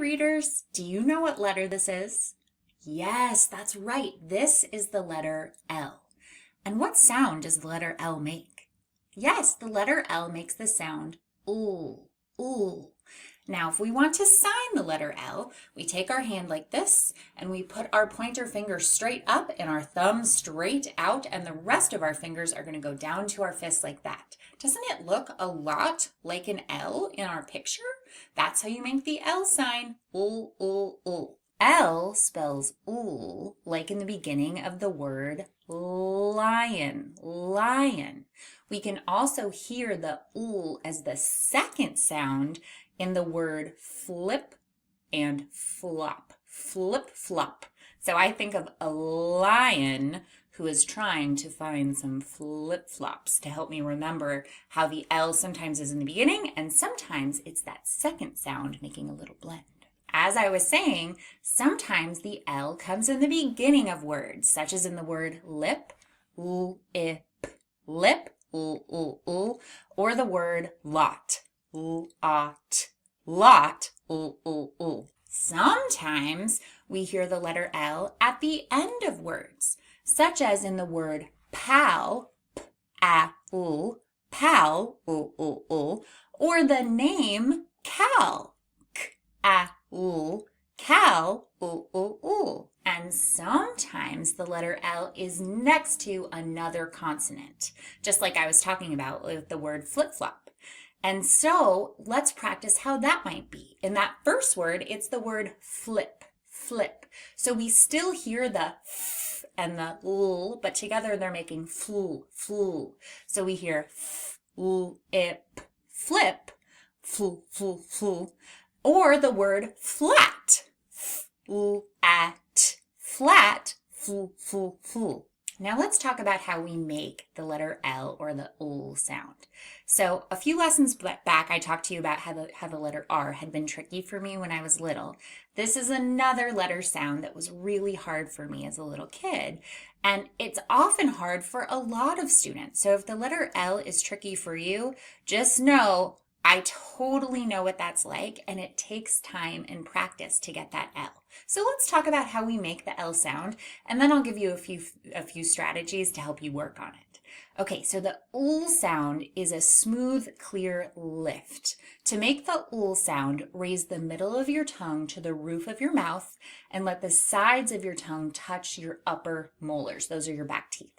readers, do you know what letter this is? Yes, that's right. This is the letter L. And what sound does the letter L make? Yes, the letter L makes the sound ooh, ooh. Now, if we want to sign the letter L, we take our hand like this and we put our pointer finger straight up and our thumb straight out, and the rest of our fingers are going to go down to our fist like that. Doesn't it look a lot like an L in our picture? That's how you make the L sign, ooh, ooh, ooh. L spells ooh like in the beginning of the word lion, lion. We can also hear the ooh as the second sound in the word flip and flop, flip, flop. So I think of a lion who is trying to find some flip-flops to help me remember how the L sometimes is in the beginning and sometimes it's that second sound making a little blend. As I was saying, sometimes the L comes in the beginning of words, such as in the word lip, ooh, ip, lip, ooh, ooh, ooh, or the word lot, ooh, ot, lot, ooh, ooh, ooh. Sometimes we hear the letter L at the end of words, such as in the word pal, p, a, ooh, pal, ooh, ooh, ooh, or the name Cal, k, a, ooh, Cal, ooh, ooh, ooh. And sometimes the letter L is next to another consonant, just like I was talking about with the word flip-flop. And so let's practice how that might be. In that first word, it's the word flip, flip. So we still hear the f and the l, but together they're making flu, flu. So we hear f, l, ip, flip, flu, flu, flu. Or the word flat, f, l, at, flat, flu, flu, flu. Now let's talk about how we make the letter L or the ul sound. So a few lessons back, I talked to you about how the letter R had been tricky for me when I was little. This is another letter sound that was really hard for me as a little kid. And it's often hard for a lot of students. So if the letter L is tricky for you, just know I totally know what that's like, and it takes time and practice to get that L. So let's talk about how we make the L sound, and then I'll give you a few strategies to help you work on it. Okay, so the ul sound is a smooth, clear lift. To make the ul sound, raise the middle of your tongue to the roof of your mouth and let the sides of your tongue touch your upper molars. Those are your back teeth.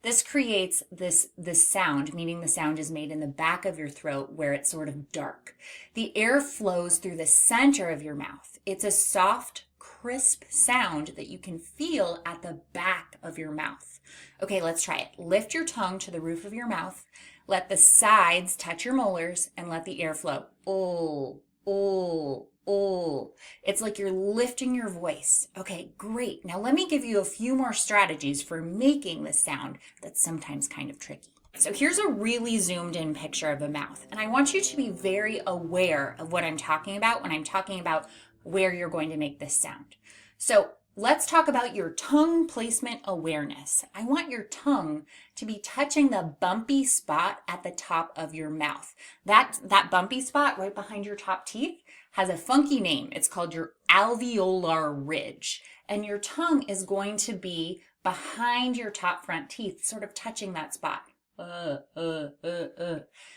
This creates this sound, meaning the sound is made in the back of your throat where it's sort of dark. The air flows through the center of your mouth. It's a soft, crisp sound that you can feel at the back of your mouth. Okay, let's try it. Lift your tongue to the roof of your mouth. Let the sides touch your molars and let the air flow. Oh, oh, oh. It's like you're lifting your voice. Okay, great. Now let me give you a few more strategies for making this sound that's sometimes kind of tricky. So here's a really zoomed in picture of a mouth, and I want you to be very aware of what I'm talking about when I'm talking about where you're going to make this sound. So let's talk about your tongue placement awareness. I want your tongue to be touching the bumpy spot at the top of your mouth. That bumpy spot right behind your top teeth has a funky name. It's called your alveolar ridge. And your tongue is going to be behind your top front teeth, sort of touching that spot.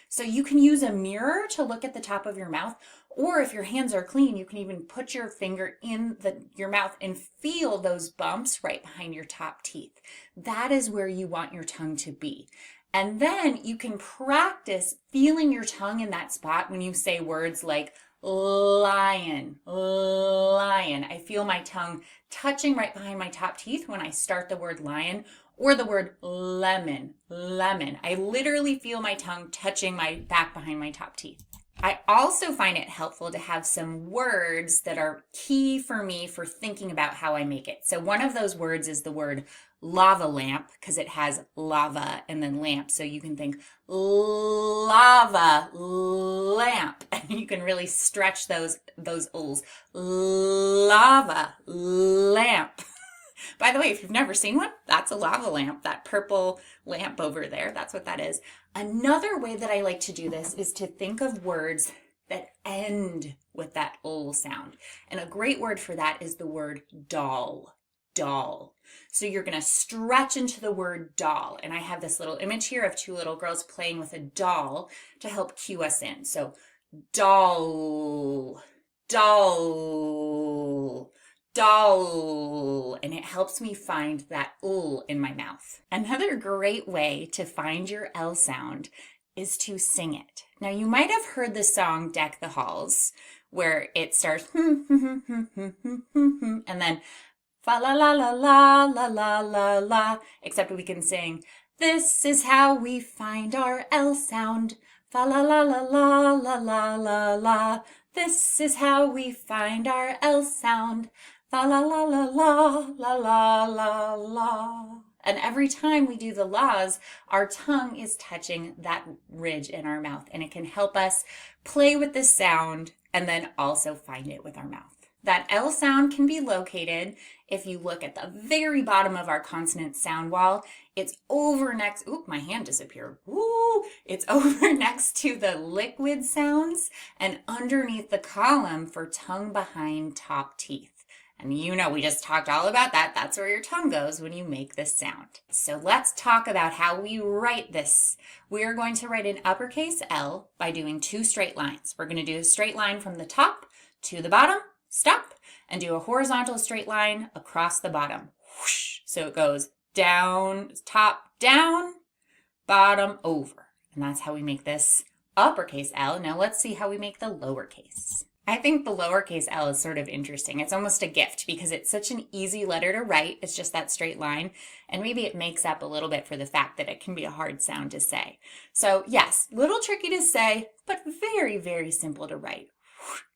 So you can use a mirror to look at the top of your mouth, or if your hands are clean, you can even put your finger in your mouth and feel those bumps right behind your top teeth. That is where you want your tongue to be. And then you can practice feeling your tongue in that spot when you say words like lion, lion. I feel my tongue touching right behind my top teeth when I start the word lion, or the word lemon, lemon. I literally feel my tongue touching my back behind my top teeth. I also find it helpful to have some words that are key for me for thinking about how I make it. So one of those words is the word lava lamp, because it has lava and then lamp. So you can think lava lamp, and you can really stretch those ulls. Lava lamp. By the way, if you've never seen one, that's a lava lamp, that purple lamp over there. That's what that is. Another way that I like to do this is to think of words that end with that ul sound. And a great word for that is the word doll. Doll. So you're going to stretch into the word doll. And I have this little image here of two little girls playing with a doll to help cue us in. So doll, doll, doll. And it helps me find that ul in my mouth. Another great way to find your L sound is to sing it. Now you might have heard the song Deck the Halls, where it starts and then fa la la la la la la la la, except we can sing, this is how we find our L sound. Fa la la la la la la la la. This is how we find our L sound. Fa la la la la la la la la. And every time we do the laws, our tongue is touching that ridge in our mouth, and it can help us play with the sound and then also find it with our mouth. That L sound can be located if you look at the very bottom of our consonant sound wall. It's over next, oop, my hand disappeared. Woo! It's over next to the liquid sounds and underneath the column for tongue behind top teeth. And you know, we just talked all about that. That's where your tongue goes when you make this sound. So let's talk about how we write this. We are going to write an uppercase L by doing two straight lines. We're going to do a straight line from the top to the bottom, stop, and do a horizontal straight line across the bottom. Whoosh. So it goes down, top, down, bottom, over. And that's how we make this uppercase L. Now let's see how we make the lowercase. I think the lowercase L is sort of interesting. It's almost a gift because it's such an easy letter to write. It's just that straight line. And maybe it makes up a little bit for the fact that it can be a hard sound to say. So yes, little tricky to say, but very, very simple to write.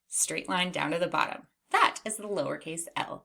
Straight line down to the bottom. That is the lowercase L.